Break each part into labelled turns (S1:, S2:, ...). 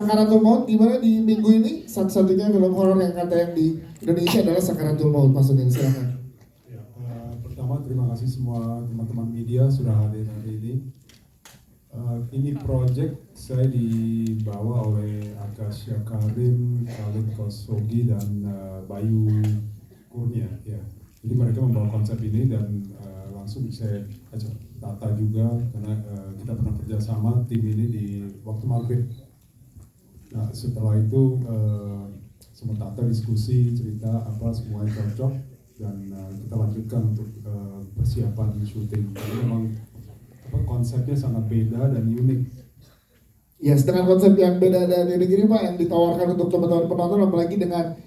S1: Sakaratul Maut, di mana di minggu ini satu-satunya film horor yang kata yang di Indonesia adalah Sakaratul Maut, Mas Udin, silakan.
S2: Ya, pertama terima kasih semua teman-teman media sudah hadir hari ini. Ini project saya dibawa oleh Akasya Karim, Khalid Kosogi, dan Bayu Kurnia. Ya. Jadi mereka membawa konsep ini dan langsung saya ajak Tata juga karena kita pernah kerjasama tim ini di waktu maghrib. Nah, setelah itu sama Tata diskusi cerita apa semuanya cocok dan kita lanjutkan untuk persiapan syuting. Jadi memang konsepnya sangat beda dan unik.
S1: Ya, dengan konsep yang beda dan unik ini Pak, yang ditawarkan untuk teman-teman penonton, apalagi dengan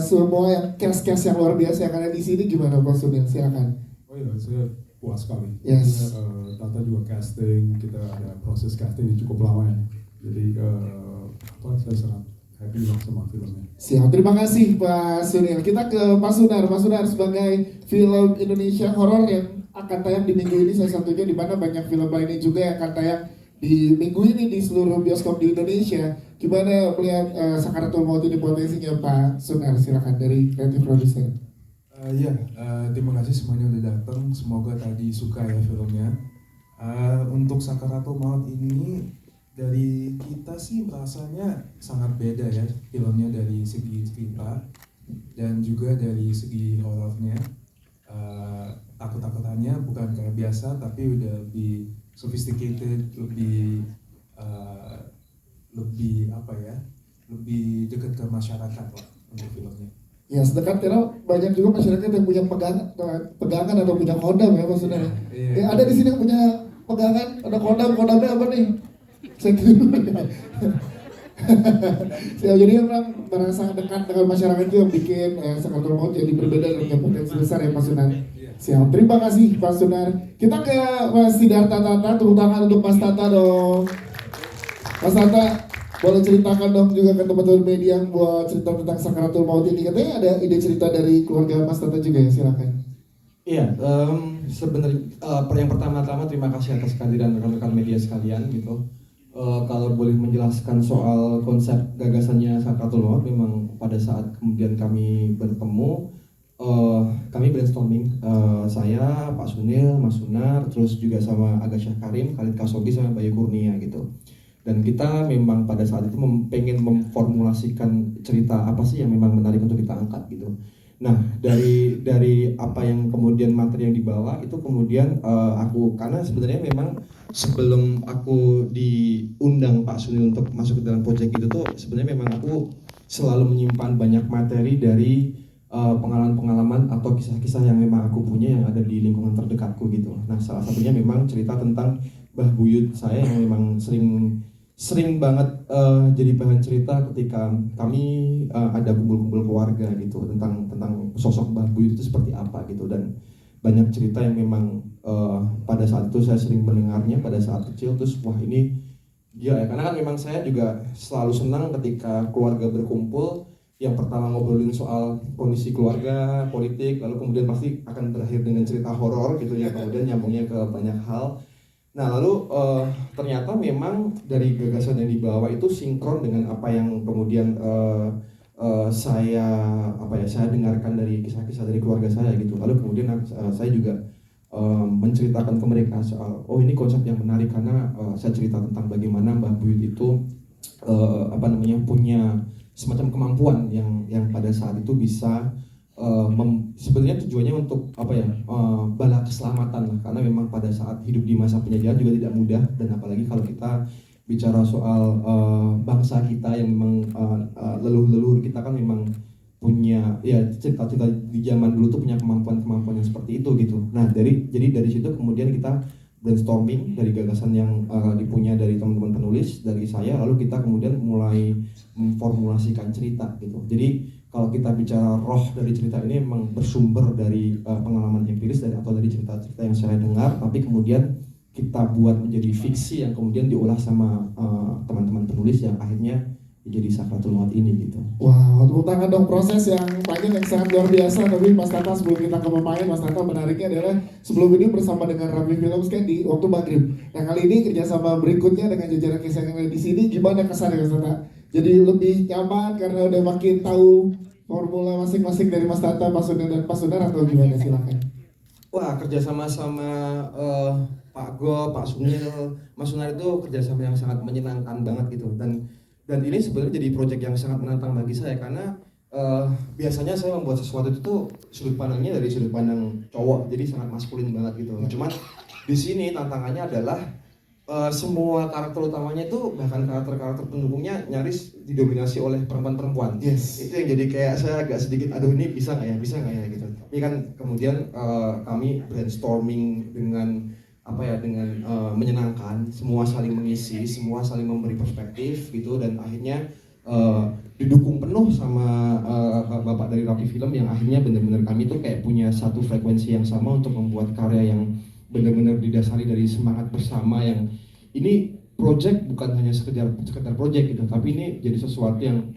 S1: semua yang cast-cast yang luar biasa yang ada di sini, gimana Pak Sudin? Silakan.
S2: Oh iya, saya puas sekali.
S1: Yes.
S2: Tata juga casting, kita ada proses casting yang cukup lama ya. Jadi saya sangat happy sama filmnya.
S1: Siap, terima kasih Pak Sunil. Kita ke Pak Sunar. Pak Sunar sebagai film Indonesia horor yang akan tayang di minggu ini, salah satunya di mana banyak film lainnya juga yang akan tayang di minggu ini di seluruh bioskop di Indonesia. Gimana melihat Sakaratul Maut ini potensinya Pak Sunar? Silakan dari kreatif produser.
S3: Terima kasih semuanya udah datang. Semoga tadi suka ya filmnya. Untuk Sakaratul Maut ini dari kita sih rasanya sangat beda ya filmnya dari segi cerita dan juga dari segi horornya. Takut-takutannya bukan kayak biasa tapi udah lebih sophisticated, lebih lebih dekat ke masyarakat lah untuk filmnya.
S1: Ya, sedangkan karena banyak juga masyarakat yang punya pegangan atau punya kodam ya Pak Sunar. Ya, ada di sini yang punya pegangan, ada kodamnya apa nih? Jadi memang merasa dekat dengan masyarakat itu yang bikin Sakaratul Maut jadi berbeda dan punya potensi besar ya Pak Sunar. Siap, terima kasih Pak Sunar. Kita ke Mas Sidarta Tata, tepuk tangan untuk Mas Tata dong. Mas Tata, boleh ceritakan dong juga ke teman-teman media yang buat cerita tentang Sakaratul Maut ini. Katanya ada ide cerita dari keluarga Mas Tata juga ya, silakan.
S4: Iya, sebenarnya yang pertama-tama terima kasih atas kehadiran rekan-rekan media sekalian gitu. Kalau boleh menjelaskan soal konsep gagasannya Sakaratul Maut, memang pada saat kemudian kami bertemu, kami brainstorming, saya, Pak Sunil, Mas Sunar, terus juga sama Akasya Karim, Khalid Kosogi, sama Bayu Kurnia gitu. Dan kita memang pada saat itu pengen memformulasikan cerita apa sih yang memang menarik untuk kita angkat gitu. Nah, dari apa yang kemudian materi yang dibawa itu kemudian karena sebenarnya memang sebelum aku diundang Pak Sunil untuk masuk ke dalam proyek itu tuh sebenarnya memang aku selalu menyimpan banyak materi dari pengalaman-pengalaman atau kisah-kisah yang memang aku punya yang ada di lingkungan terdekatku gitu. Nah, salah satunya memang cerita tentang Mbah Buyut saya yang memang sering banget jadi bahan cerita ketika kami ada kumpul-kumpul keluarga gitu tentang sosok Mbah Buyut itu seperti apa gitu. Dan banyak cerita yang memang pada saat itu saya sering mendengarnya pada saat kecil, terus wah ini dia ya, karena kan memang saya juga selalu senang ketika keluarga berkumpul, yang pertama ngobrolin soal kondisi keluarga, politik, lalu kemudian pasti akan berakhir dengan cerita horor gitu ya, kemudian nyambungnya ke banyak hal. Nah lalu ternyata memang dari gagasan yang dibawa itu sinkron dengan apa yang kemudian saya dengarkan dari kisah-kisah dari keluarga saya gitu. Lalu kemudian saya juga menceritakan ke mereka soal ini konsep yang menarik karena saya cerita tentang bagaimana Mbah Buyut itu punya semacam kemampuan yang pada saat itu bisa sebenarnya tujuannya untuk bala keselamatan lah, karena memang pada saat hidup di masa penjajahan juga tidak mudah, dan apalagi kalau kita bicara soal bangsa kita yang memang leluhur kita kan memang punya ya cerita-cerita di zaman dulu tuh punya kemampuan-kemampuan yang seperti itu gitu. Nah jadi dari situ kemudian kita brainstorming dari gagasan yang dipunya dari teman-teman penulis, dari saya, lalu kita kemudian mulai memformulasikan cerita gitu. Jadi kalau kita bicara roh dari cerita ini memang bersumber dari pengalaman empiris atau dari cerita-cerita yang saya dengar, tapi kemudian kita buat menjadi fiksi yang kemudian diolah sama teman-teman penulis yang akhirnya jadi Sakratul Maut ini gitu.
S1: Wow, tepuk tangan dong, proses yang panjang yang sangat luar biasa. Tapi Mas Tata, sebelum kita ke pemain, Mas Tata menariknya adalah sebelum ini bersama dengan Raffi Films kan di waktu maghrib. Nah kali ini kerjasama berikutnya dengan jajaran kesayangan di sini, gimana kesannya Mas Tata? Jadi lebih nyaman karena udah makin tahu formula masing-masing dari Mas Tata, Pak Sunar dan Pak Sunar, atau gimana, silakan.
S4: Wah, kerjasama sama Pak Go, Pak Sunil, Mas Sunar itu kerjasama yang sangat menyenangkan banget gitu. Dan ini sebenarnya jadi proyek yang sangat menantang bagi saya karena biasanya saya membuat sesuatu itu tuh sudut pandangnya dari sudut pandang cowok, jadi sangat maskulin banget gitu. Cuman di sini tantangannya adalah semua karakter utamanya itu, bahkan karakter-karakter pendukungnya nyaris didominasi oleh perempuan-perempuan.
S1: Yes.
S4: Itu yang jadi kayak saya agak sedikit, aduh ini bisa nggak ya gitu. Tapi kan kemudian kami brainstorming dengan menyenangkan, semua saling mengisi, semua saling memberi perspektif gitu, dan akhirnya didukung penuh sama bapak dari Raffi Film yang akhirnya benar-benar kami tuh kayak punya satu frekuensi yang sama untuk membuat karya yang benar-benar didasari dari semangat bersama, yang ini project bukan hanya sekedar project gitu, tapi ini jadi sesuatu yang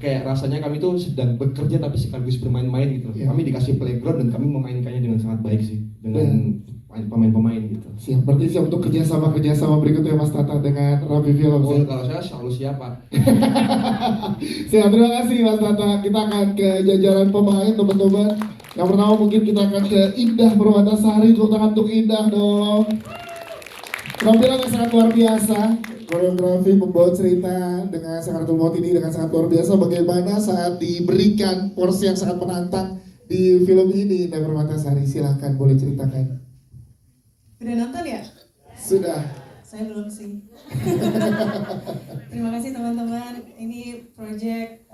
S4: kayak rasanya kami tuh sedang bekerja tapi sekaligus bermain-main gitu.
S1: Yeah.
S4: Kami dikasih playground dan kami memainkannya dengan sangat baik sih, dengan pemain-pemain gitu.
S1: Siap, berarti siap untuk kerjasama berikutnya Mas Tata dengan Raffi Films.
S4: Oh, kalau saya selalu siapa?
S1: Siap, terima kasih Mas Tata. Kita akan ke jajaran pemain teman-teman. Yang pertama mungkin kita akan ke Indah Permatasari. Tepuk tangan untuk Indah dong. Penampilan yang sangat luar biasa, koreografi membawa cerita dengan Sakratul Maut ini dengan sangat luar biasa. Bagaimana saat diberikan porsi yang sangat menantang di film ini, Indah Permatasari, silahkan boleh ceritakan.
S5: Udah nonton ya?
S1: Sudah.
S5: Saya belum sih. Terima kasih teman-teman. Ini project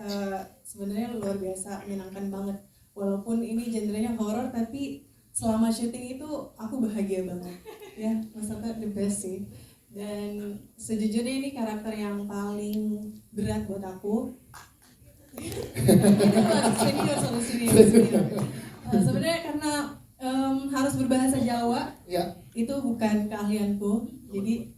S5: sebenarnya luar biasa, menyenangkan banget. Walaupun ini genrenya horor, tapi selama syuting itu aku bahagia banget. Ya, Mas Tata the best sih. Dan sejujurnya ini karakter yang paling berat buat aku. Sebenarnya karena harus berbahasa Jawa.
S1: Ya.
S5: Itu bukan keahlianku, jadi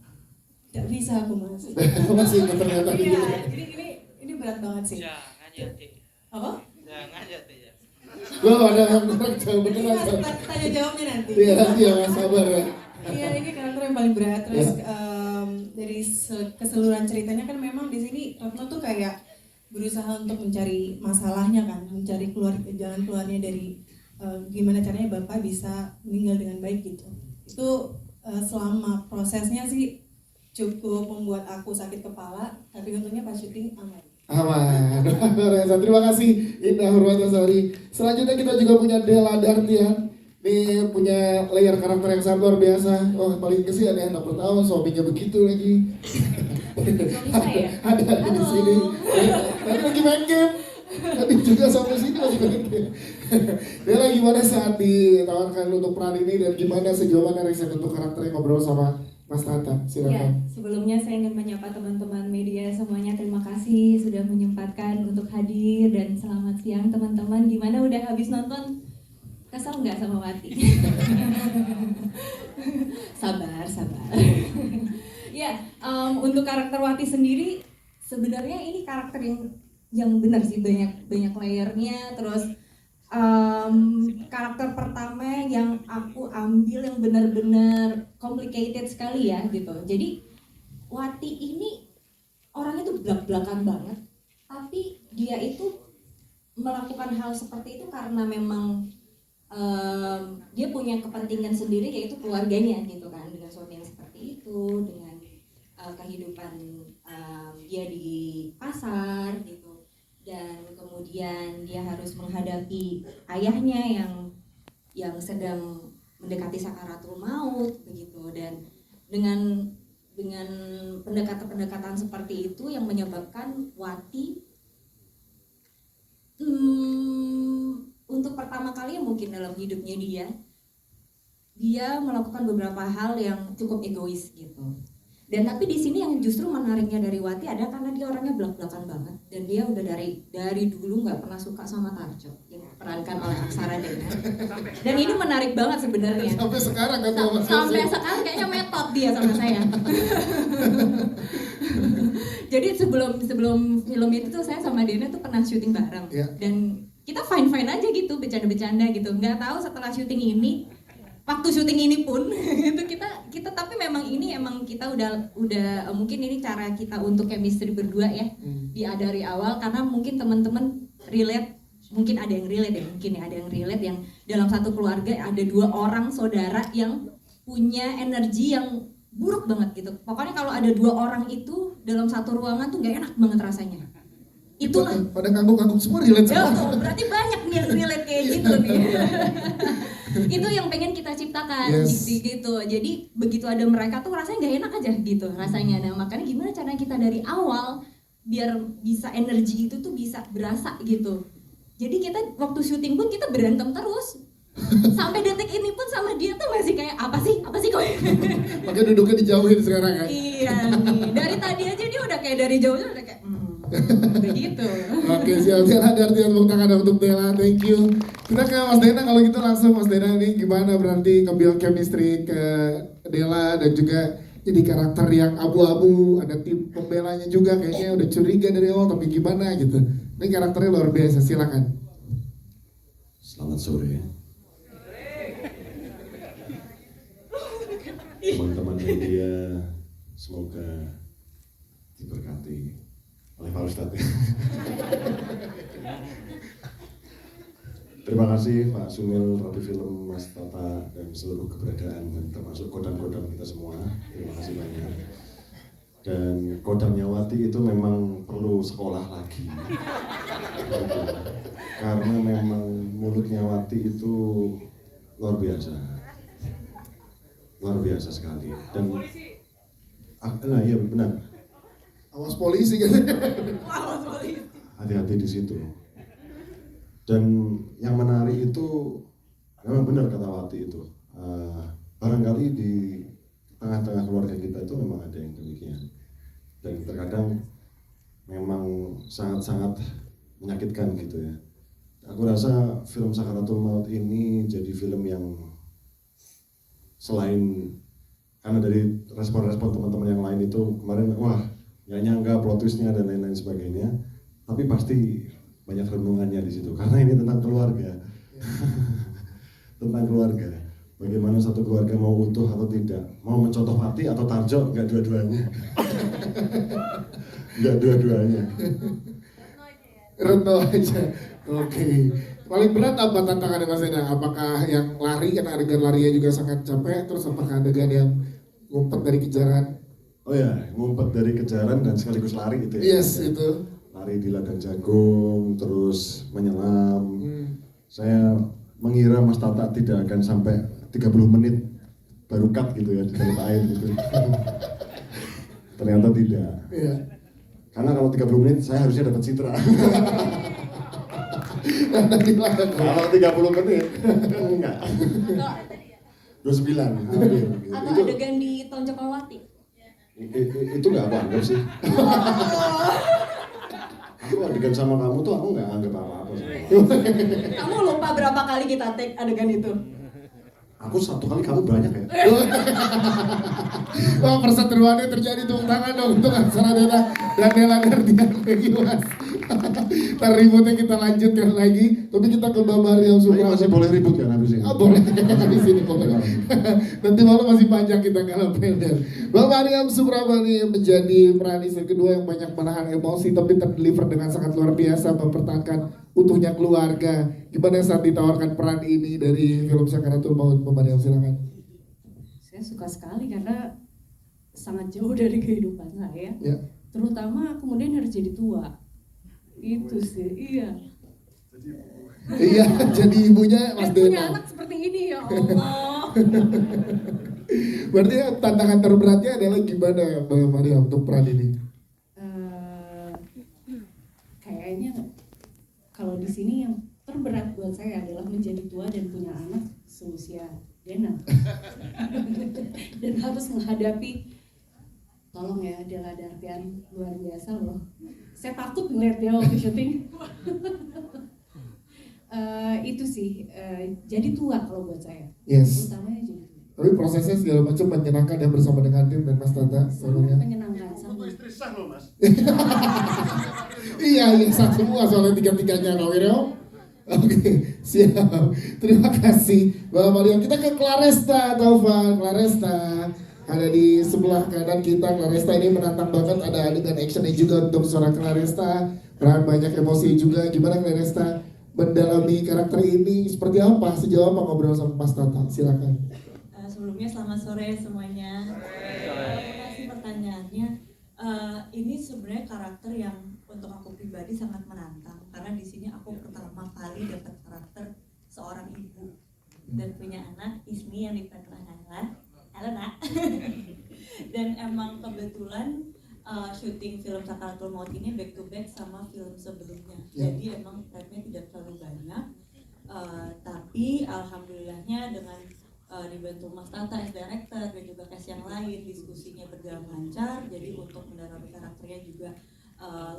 S5: tidak bisa aku mas.
S1: Masih ternyata gitu.
S5: Iya, jadi ini berat banget sih.
S6: Jangan jadi.
S5: Apa?
S6: Jangan jadi ya.
S1: Gue ada yang jauh
S5: Ini
S1: beneran.
S5: mas tanya jawabnya nanti.
S1: Iya nanti ya Mas, sabar ya.
S5: Iya, ini karakter yang paling berat. Terus dari keseluruhan ceritanya kan memang di sini Retno tuh kayak berusaha untuk mencari masalahnya kan, mencari jalan keluarnya dari gimana caranya bapak bisa meninggal dengan baik gitu. Itu selama prosesnya sih cukup membuat aku sakit kepala, tapi untungnya pas syuting aman.
S1: Aman. Terima kasih Indah Permatasari. Selanjutnya kita juga punya Della Dartian. Ini punya layer karakter yang sangat luar biasa. Oh paling kesian ya, anak pertama suaminya begitu lagi. ada di sini. Tadi lagi main game. Tadi juga sampai sini lagi main game. Della, gimana saat ditawarkan untuk peran ini dan gimana sejauh mana riset untuk karakternya, ngobrol sama Mas Tata?
S7: Ya,
S1: Silakan.
S7: sebelumnya saya ingin menyapa teman-teman media semuanya. Terima kasih sudah menyempatkan untuk hadir dan selamat siang teman-teman. Gimana udah habis nonton? Kesel nggak sama Wati? sabar. Ya, untuk karakter Wati sendiri sebenarnya ini karakter yang benar sih, banyak layernya. Terus karakter pertama yang aku ambil yang benar-benar complicated sekali ya gitu. Jadi Wati ini orangnya tuh belak-belakan banget, tapi dia itu melakukan hal seperti itu karena memang dia punya kepentingan sendiri, yaitu keluarganya gitu kan, dengan suami yang seperti itu, dengan kehidupan dia di pasar gitu. Dan kemudian dia harus menghadapi ayahnya yang sedang mendekati sakaratul maut begitu, dan dengan pendekatan seperti itu yang menyebabkan Wati untuk pertama kali mungkin dalam hidupnya dia melakukan beberapa hal yang cukup egois gitu. Dan tapi di sini yang justru menariknya dari Wati ada karena dia orangnya belak-belakan banget, dan dia udah dari dulu nggak pernah suka sama Tarjo. Yang diperankan oleh Aksara Dena. Dan ini menarik banget sebenarnya.
S1: Sampai sekarang kan tahu
S7: Sampai sekarang kayaknya metode dia sama saya. Jadi sebelum film itu tuh saya sama Dena tuh pernah syuting bareng.
S1: Iya.
S7: Dan kita fine aja gitu, bercanda-bercanda gitu. Nggak tahu setelah syuting ini, waktu syuting ini pun itu kita tapi memang ini emang kita udah mungkin ini cara kita untuk chemistry berdua ya. Dari awal karena mungkin teman-teman relate, mungkin ada yang relate ya, mungkin ya ada yang relate yang dalam satu keluarga ada 2 orang saudara yang punya energi yang buruk banget gitu. Pokoknya kalau ada 2 orang itu dalam satu ruangan tuh nggak enak banget rasanya. Itulah.
S1: Pada ngangguk-ngangguk semua relate
S7: Ya,
S1: sama.
S7: berarti banyak nih yang relate kayak gitu nih. Itu yang pengen kita ciptakan gitu. Jadi begitu ada mereka tuh rasanya nggak enak aja gitu rasanya. Nah makanya gimana cara kita dari awal biar bisa energi itu tuh bisa berasa gitu. Jadi kita waktu syuting pun kita berantem terus. Sampai detik ini pun sama dia tuh masih kayak apa sih kok.
S1: Makanya duduknya dijauhin sekarang kan.
S7: Iya nih. Dari tadi aja dia udah kayak dari jauhnya udah kayak begitu.
S1: Oke, siap. Ada artian tepuk tangan untuk Dela, thank you. Kita ke Mas Dena kalau gitu langsung. Mas Dena nih gimana berarti nge-build chemistry ke Dela dan juga jadi karakter yang abu-abu, ada tim pembelanya juga kayaknya udah curiga dari awal tapi gimana gitu. Ini karakternya luar biasa, silakan.
S8: Selamat sore. Teman-teman media, semoga diberkati oleh Pak Ustadz. Terima kasih Pak Sumil, Roti Film, Mas Tata, dan seluruh keberadaan, dan termasuk kodam-kodam kita semua. Terima kasih banyak. Dan kodamnya Wati itu memang perlu sekolah lagi. Karena memang mulutnya Wati itu luar biasa. Luar biasa sekali. Dan nah iya benar.
S1: Awas polisi kan.
S8: Hati-hati di situ. Dan yang menarik itu memang benar kata Wati itu. Barangkali di tengah-tengah keluarga kita itu memang ada yang demikian. Dan terkadang memang sangat-sangat menyakitkan gitu ya. Aku rasa film Sakaratul Maut ini jadi film yang selain karena dari respon-respon teman-teman yang lain itu kemarin wah nggak nyangka plot twistnya dan lain-lain sebagainya, tapi pasti banyak renungannya di situ karena ini tentang keluarga. Tentang keluarga, bagaimana satu keluarga mau utuh atau tidak, mau mencontoh Wati atau Tarjo, nggak dua-duanya. Nggak dua-duanya.
S1: Retno aja. Oke. Paling berat apa tantangannya Mas Dena? Apakah yang lari, karena adegan larinya juga sangat capek, terus apakah adegan yang ngumpet dari kejaran?
S8: Oh ya, ngumpet dari kejaran dan sekaligus lari gitu ya?
S1: Yes, itu.
S8: Lari di ladang jagung, terus menyelam. Saya mengira Mas Tata tidak akan sampai 30 menit baru cut gitu ya di dalam air gitu. Ternyata tidak.
S1: Iya.
S8: Karena kalau 30 menit saya harusnya dapat citra. Kalau 30 menit enggak. 29 hampir.
S7: Atau
S8: Itu,
S7: adegan di Tonjokowati.
S8: itu nggak apa-apa sih. Aku adegan sama kamu tuh aku nggak anggap apa-apa sih.
S7: Kamu lupa berapa kali kita take adegan itu?
S8: Aku satu kali, kamu banyak ya.
S1: Wah, perseteruannya terjadi, tepuk tangan dong untuk Aksara Dena dan Dela Nerdian Mas. Ntar ributnya kita lanjutkan lagi, tapi kita ke Mbak Mariam
S8: Saya
S1: Suprabani.
S8: masih boleh ribut kan habis ini?
S1: Boleh, di sini boleh. Nanti malam masih panjang kita kalau pendek. Mbak Mariam Suprabani menjadi peran istri kedua yang banyak menahan emosi tapi terdeliver dengan sangat luar biasa mempertahankan utuhnya keluarga. Gimana saat ditawarkan peran ini dari film Sakaratul Maut? Mbak Mariam, silakan.
S9: Saya suka sekali karena sangat jauh dari kehidupan saya.
S1: Ya.
S9: Terutama kemudian harus jadi tua. Itu sih, iya.
S1: Iya, jadi ibunya Mas
S9: Punya
S1: Dena.
S9: anak seperti ini ya Allah.
S1: Berarti tantangan terberatnya adalah gimana Mbak Mariam untuk peran ini?
S9: Kayaknya kalau di sini yang terberat buat saya adalah menjadi tua dan punya anak seusia Dena. Dan harus menghadapi, tolong ya, Dela Dartian luar biasa loh. Saya takut ngeliat dia waktu syuting. itu sih jadi tua kalau buat saya.
S1: Yes.
S9: Utamanya jadi tua.
S1: Tapi prosesnya segala macam menyenangkan ya bersama dengan tim dan Mas Tata
S9: Sangat
S1: sebenarnya.
S9: menyenangkan. Sangat.
S1: Iya, sah semua soalnya tiga-tiganya Kawiryo. Oke, siap. Terima kasih Bapak Mario. Kita ke Claresta, Taufan. Claresta ada di sebelah kanan kita. Claresta ini menantang banget, ada adegan actionnya juga untuk seorang Claresta. Peran banyak emosi juga. Gimana Claresta mendalami karakter ini? Seperti apa? Sejauh apa ngobrol sama Mas Tata? Silakan.
S10: Sebelumnya selamat sore semuanya. Terima kasih pertanyaannya. Ini sebenarnya karakter yang untuk aku pribadi sangat menantang karena di sini aku pertama kali dapat karakter seorang ibu dan punya anak Ismi yang diperankan Naila. Halo Nak. Dan emang kebetulan syuting film Sakaratul Maut ini back to back sama film sebelumnya. Jadi emang prepnya tidak terlalu banyak. Tapi alhamdulillahnya dengan dibantu Mas Tata as director dan juga cast yang lain, diskusinya berjalan lancar, jadi untuk mendalami karakternya juga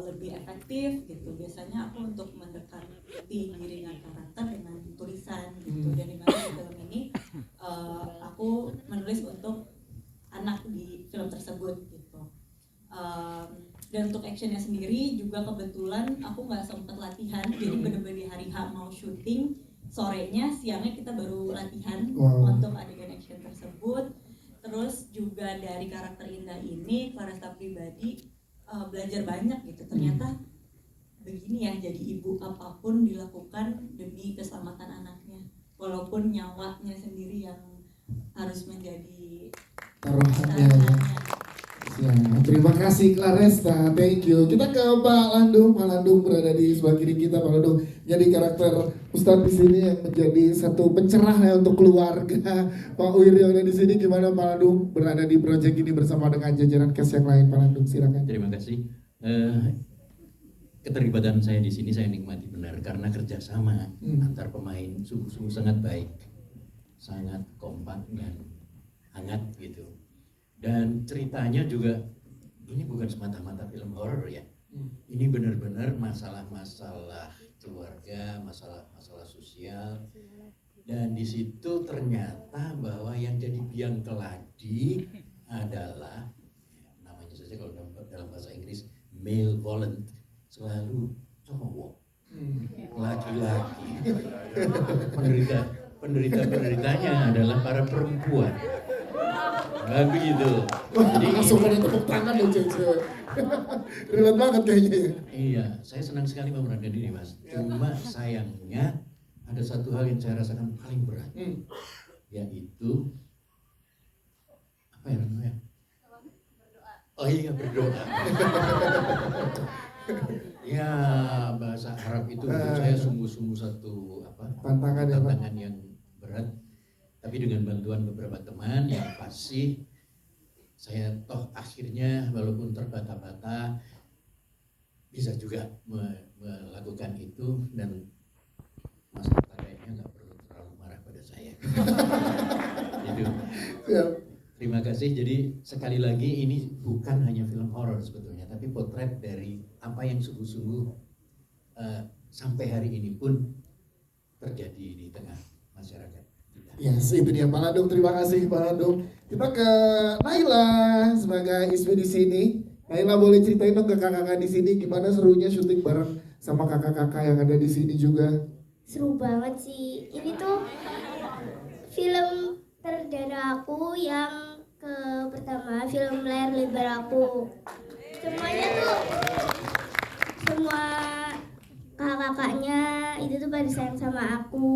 S10: lebih efektif gitu. Biasanya aku untuk mendekati diri dengan karakter dengan tulisan gitu, dan dimana di film ini aku menulis untuk anak di film tersebut gitu. Dan untuk actionnya sendiri juga kebetulan aku nggak sempat latihan, jadi benar-benar di hari H mau syuting, sorenya siangnya kita baru latihan untuk adegan action tersebut. Terus juga dari karakter Indah ini, Claresta pribadi belajar banyak gitu. Ternyata begini ya, jadi ibu apapun dilakukan demi keselamatan anaknya, walaupun nyawanya sendiri yang harus menjadi taruhannya.
S1: Ya, terima kasih Claresta, thank you. Kita ke Pak Landung. Pak Landung berada di sebelah kiri kita. Pak Landung jadi karakter Ustadz di sini yang menjadi satu pencerah ya untuk keluarga. Pak Wiryo ada di sini. Gimana Pak Landung berada di proyek ini bersama dengan jajaran cast yang lain? Pak Landung silakan.
S11: Terima kasih. Keterlibatan saya di sini saya nikmati benar karena kerjasama antar pemain sungguh-sungguh sangat baik, sangat kompak dan hangat gitu. Dan ceritanya juga ini bukan semata-mata film horor ya. Ini benar-benar masalah-masalah keluarga, masalah-masalah sosial. Dan di situ ternyata bahwa yang jadi biang keladi adalah namanya saja kalau dalam bahasa Inggris malevolent, selalu cowok, laki-laki. Penderita-penderitanya adalah para perempuan. Nah begitu. Jadi
S1: langsung pada tepuk tangan dong cewek-cewek. Relate banget kayaknya ya.
S11: Iya, saya senang sekali memerankan diri Mas. Cuma sayangnya ada satu hal yang saya rasakan paling berat, yaitu apa ya namanya? Oh iya, berdoa. Ya bahasa Arab itu menurut saya sungguh-sungguh satu tantangan yang berat. Tapi dengan bantuan beberapa teman yang pasti saya toh akhirnya walaupun terbata-bata bisa juga melakukan itu, dan Mas Tata kayaknya nggak perlu terlalu marah pada saya. Gitu. Terima kasih. Jadi sekali lagi ini bukan hanya film horor sebetulnya, tapi potret dari apa yang sungguh-sungguh sampai hari ini pun terjadi di tengah masyarakat.
S1: Yes, itu dia Pak Landung. Terima kasih Pak Landung. Kita ke Naila sebagai Ismi di sini. Naila boleh ceritain dong ke kakak-kakak di sini gimana serunya syuting bareng sama kakak-kakak yang ada di sini juga.
S12: Seru banget sih. Ini tuh film perdana aku yang pertama, film layar lebar aku. Semuanya tuh, semua kakak-kakaknya itu tuh pada sayang sama aku.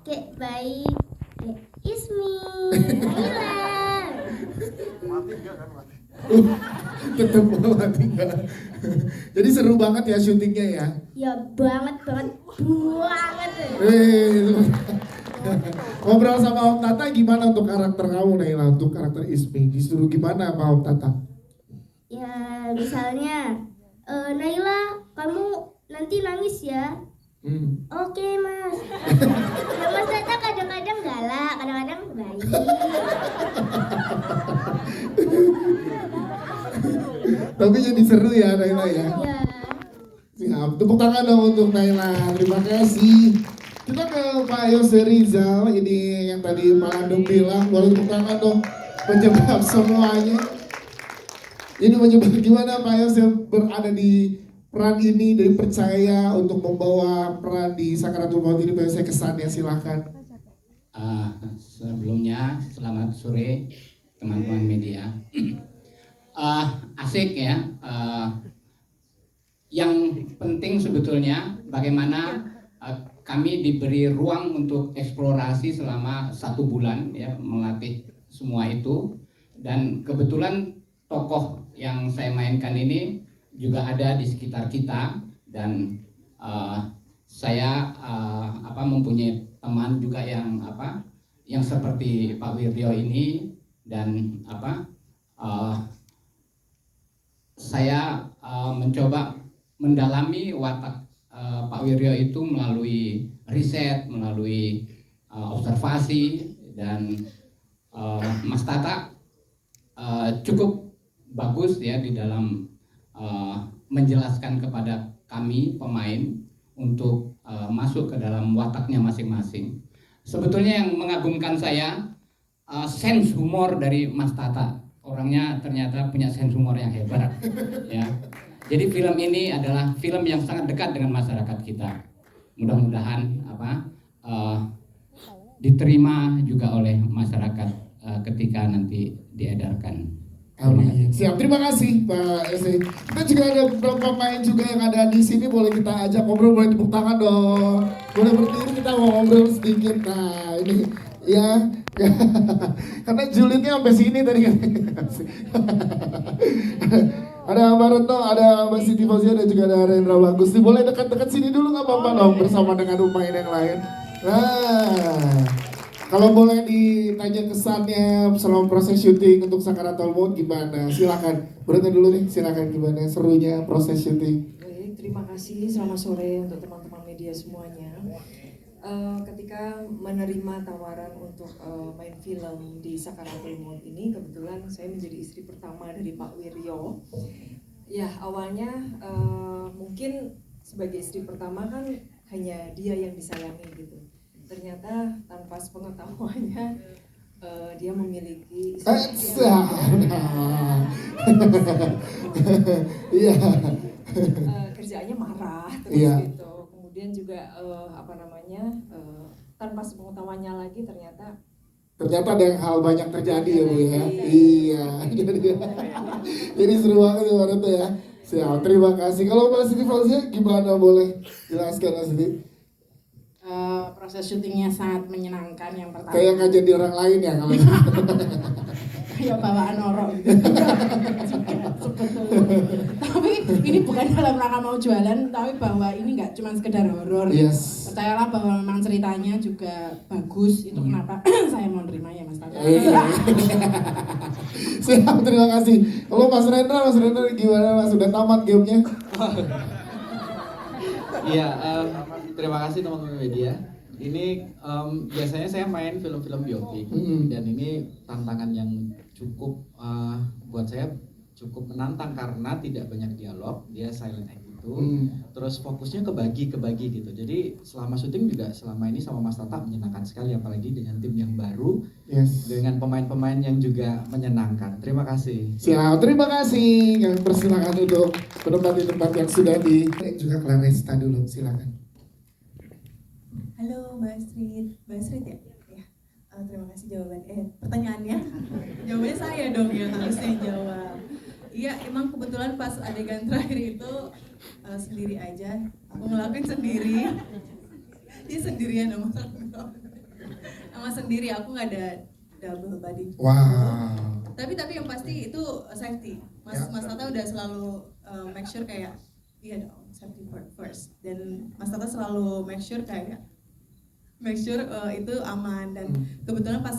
S12: Kayak baik, kayak Ismi, Naila.
S1: Mati enggak kan mati? Tetep mati enggak. Jadi seru banget ya syutingnya ya?
S12: Ya banget.
S1: Ngobrol sama Om Tata gimana untuk karakter kamu Naila, untuk karakter Ismi? Disuruh gimana sama Om Tata?
S12: Ya misalnya, Naila kamu nanti nangis ya. Oke mas. Ya mas Tata kadang-kadang galak, kadang-kadang baik.
S1: Tapi jadi seru ya Naila ya.
S12: Ya.
S1: Siap, tepuk tangan dong untuk Naila. Terima kasih. Kita ke Pak Yose Rizal, ini yang tadi Pak Landung bilang, boleh tepuk tangan dong, penyebab semuanya. Ini menyebab gimana Pak Yose berada di peran ini, dari percaya untuk membawa peran di Sakaratul Maut ini, Pak Yose, kesannya silahkan.
S13: Sebelumnya selamat sore teman-teman media. Asik ya. Yang penting sebetulnya bagaimana kami diberi ruang untuk eksplorasi selama 1 bulan ya, melatih semua itu, dan kebetulan tokoh yang saya mainkan ini juga ada di sekitar kita, dan saya mempunyai teman juga yang seperti Pak Wiryo ini, dan saya mencoba mendalami watak Pak Wiryo itu melalui riset, melalui observasi, dan Mas Tata cukup bagus ya di dalam menjelaskan kepada kami pemain untuk masuk ke dalam wataknya masing-masing. Sebetulnya yang mengagumkan saya sense humor dari Mas Tata. Orangnya ternyata punya sense humor yang hebat ya. Jadi film ini adalah film yang sangat dekat dengan masyarakat kita. Mudah-mudahan diterima juga oleh masyarakat ketika nanti diedarkan.
S1: Amin. Siap, terima kasih Pak Yose. Kita juga ada beberapa pemain juga yang ada di sini, boleh kita ajak ngobrol, boleh tepuk tangan dong. Boleh berdiri, kita mau ngobrol sedikit. Nah ini ya, karena julidnya sampai sini tadi kan. Ada Mbak Retno, ada Mbak Siti Fauzia, dan juga ada Rendra Bagus. Boleh dekat-dekat sini dulu nggak apa-apa dong, bersama dengan pemain yang lain. Nah, kalau boleh ditanya kesannya selama proses syuting untuk Sakaratul Maut gimana? Silakan. Berarti dulu nih, silakan gimana serunya proses syuting.
S14: Baik, terima kasih. Selamat sore untuk teman-teman media semuanya. Ketika menerima tawaran untuk main film di Sakaratul Maut ini, kebetulan saya menjadi istri pertama dari Pak Wiryo. Ya, awalnya mungkin sebagai istri pertama kan hanya dia yang disayangi gitu. Ternyata tanpa sepengetahuannya dia memiliki istri kerjaannya marah terus gitu. Kemudian juga tanpa sepengetahuannya lagi ternyata
S1: ada hal banyak terjadi ya Bu ya. Iya. Jadi seru banget ya Mbak Retno ya. Siap, terima kasih. Kalau Mbak Siti Fauzia gimana, boleh jelaskan Mbak Siti?
S15: Proses syutingnya sangat menyenangkan. Yang pertama
S1: kayak nggak jadi orang lain ya kalau
S15: kayak bawaan Noro gitu. Tapi ini bukan dalam rangka mau jualan, tapi bahwa ini nggak cuma sekedar horor.
S1: Yes.
S15: Percayalah bahwa memang ceritanya juga bagus. Itu kenapa saya mau nerima ya Mas Tata.
S1: Siap, terima kasih. Kalau Mas Rendra gimana Mas? Sudah tamat gamenya?
S4: Iya, terima kasih teman-teman media. Ini biasanya saya main film-film biopik, dan ini tantangan yang cukup buat saya cukup menantang karena tidak banyak dialog, dia silent act gitu. Terus fokusnya kebagi gitu. Jadi selama syuting juga selama ini sama Mas Tata menyenangkan sekali, apalagi dengan tim yang baru, dengan pemain-pemain yang juga menyenangkan. Terima kasih.
S1: Siap, terima kasih. Yang persilakan untuk menempati tempat yang sudah di juga Claresta dulu, silakan.
S5: Halo Mbak Astrid ya? Ya. Terima kasih pertanyaannya. Jawabannya saya dong yang harusnya jawab. Iya, emang kebetulan pas adegan terakhir itu sendiri aja. Aku ngelakuin sendiri. Dia sendirian sama sendiri, aku nggak ada double body.
S1: Wow.
S5: Tapi yang pasti itu safety. Mas Tata udah selalu make sure kayak iya dong, safety first. Dan Mas Tata selalu make sure itu aman, dan kebetulan pas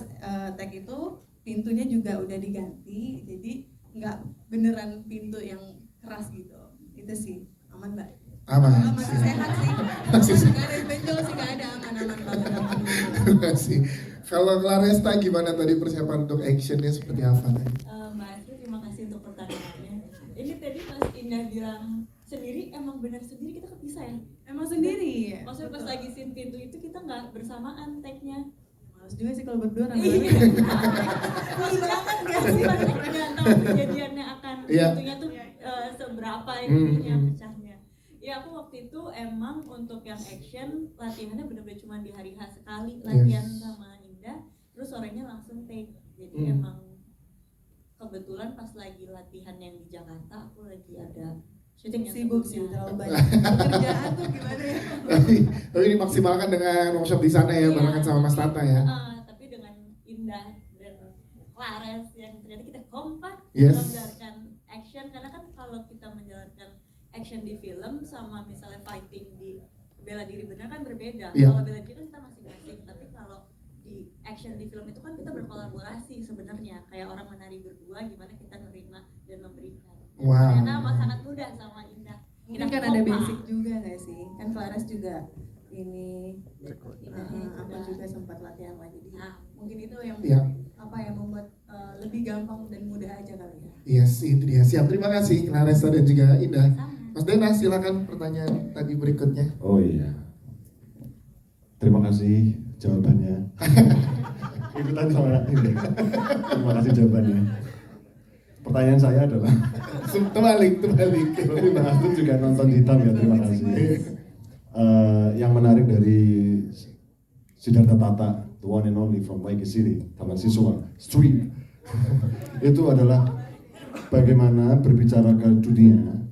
S5: tag itu pintunya juga udah diganti, jadi nggak beneran pintu yang keras gitu. Itu sih aman Mbak.
S1: Aman.
S5: Masih sehat sih. Nggak ada benjol sih, nggak ada, aman banget.
S1: Terima kasih. Kalau Claresta gimana tadi persiapan untuk actionnya seperti apa tadi?
S10: Mbak Astrid, terima kasih untuk pertanyaannya. Ini tadi Mas Indah bilang sendiri emang benar sendiri kita kepisah ya?
S5: Emang sendiri ya?
S10: Maksudnya pas lagi scene pintu itu kita nggak bersamaan take-nya.
S5: Males juga sih kalau berdua
S10: Iya. Maksudnya kan nggak tahu kejadiannya akan pintunya tuh seberapa ininya pecahnya. Ya aku waktu itu emang untuk yang action latihannya benar-benar cuma di hari H sekali latihan sama Indah, terus sorenya langsung take. Jadi emang kebetulan pas lagi latihan yang di Jakarta aku lagi ada syuting yang
S5: sibuk sih, terlalu banyak pekerjaan tuh gimana ya.
S1: Tapi dimaksimalkan dengan workshop di sana ya, barengan sama Mas Tata ya.
S10: Tapi dengan Indah dan Clares yang ternyata kita kompak
S1: Yes.
S10: menjalankan action, karena kan kalau kita menjalankan action di film sama misalnya fighting di bela diri benar kan berbeda. Kalau bela diri kan kita masing-masing, tapi kalau di action di film itu kan kita berkolaborasi sebenarnya, kayak orang menari berdua gimana kita menerima dan memberikan. Ternyata amat sangat mudah sama Indah.
S5: Mungkin kan ada basic juga nggak sih? Kan Clares juga ini, aku juga sempat latihan lagi. Mungkin itu yang apa yang membuat lebih gampang dan mudah aja kali ya.
S1: Yes, itu dia. Siap, terima kasih Claresa dan juga Indah. Mas Dena, silakan pertanyaan tadi berikutnya.
S8: Oh iya. Terima kasih jawabannya. Ikutan sama ini. Terima kasih jawabannya. Pertanyaan saya adalah
S1: terbalik.
S8: Berarti Mbak Astrid juga nonton hitam ya, terima kasih. Yang menarik dari Siddhartha Tata, the one and only from Waikiki City, Taman Siswa, Street, itu adalah bagaimana berbicara ke dunia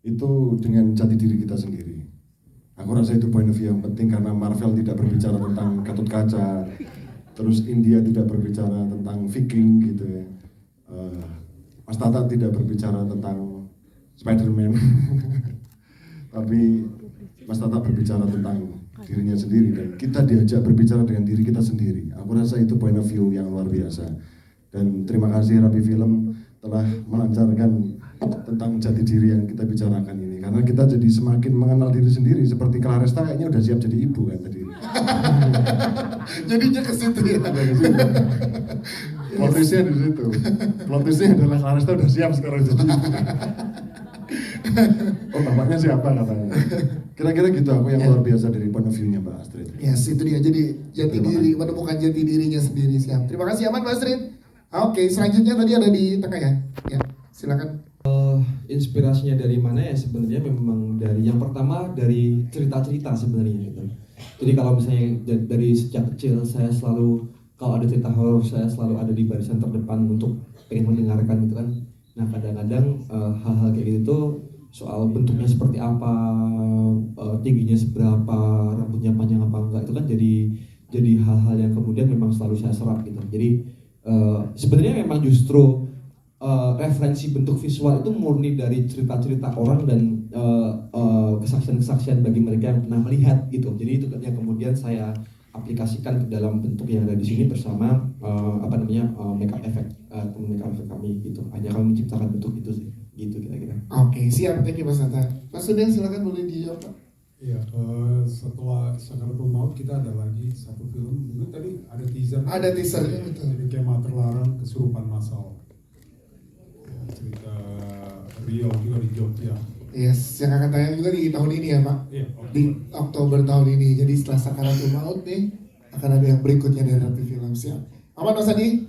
S8: itu dengan jati diri kita sendiri. Aku rasa itu point of view yang penting karena Marvel tidak berbicara tentang Gatot Kaca, terus India tidak berbicara tentang Viking gitu ya. Mas Tata tidak berbicara tentang Spider-Man, tapi Mas Tata berbicara tentang dirinya sendiri dan kita diajak berbicara dengan diri kita sendiri. Aku rasa itu point of view yang luar biasa. Dan terima kasih Rapi Film telah melancarkan tentang jati diri yang kita bicarakan ini. Karena kita jadi semakin mengenal diri sendiri. Seperti Claresta kayaknya udah siap jadi ibu kan tadi.
S1: Jadinya ke situ ya.
S8: Plot twist-nya di situ. Plot twist-nya adalah Claresta udah siap sekarang jadi ibu. Oh bapaknya siapa katanya. Kira-kira gitu aku yang luar biasa dari point of view-nya Mbak Astrid.
S1: Yes, itu dia. Jadi jati diri, menemukan jati dirinya sendiri. Siap. Terima kasih Aman Mbak Astrid. Oke, selanjutnya tadi ada di tengah ya. Ya, silakan.
S4: Inspirasinya dari mana ya sebenarnya memang dari yang pertama dari cerita-cerita sebenarnya gitu. Jadi kalau misalnya dari sejak kecil saya selalu kalau ada cerita horor saya selalu ada di barisan terdepan untuk pengen mendengarkan gitu kan. Nah kadang-kadang hal-hal kayak gitu tuh soal bentuknya seperti apa, tingginya seberapa, rambutnya panjang apa enggak itu kan jadi hal-hal yang kemudian memang selalu saya serap gitu. Jadi sebenarnya memang justru referensi bentuk visual itu murni dari cerita-cerita orang dan kesaksian-kesaksian bagi mereka yang pernah melihat gitu. Jadi itu yang kemudian saya aplikasikan ke dalam bentuk yang ada di sini bersama makeup effect kami gitu. Hanya kami menciptakan bentuk itu sih, gitu kira-kira.
S1: Oke, siap. Thank you Mas Tata. Mas Sudan silakan boleh dijawab Pak.
S2: Iya, setelah Sakaratul Maut kita ada lagi satu film. Mungkin tadi ada teaser.
S1: Ada teasernya betul.
S2: Jadi Kemah Terlarang Kesurupan Massal. Ya, cerita Rio juga di Jogja.
S1: Yes, yang akan tayang juga di tahun ini ya Pak.
S2: Iya,
S1: di Oktober tahun ini. Jadi setelah Sakaratul Maut nih akan ada yang berikutnya dari Rapi Film. Siap. Aman Mas Adi?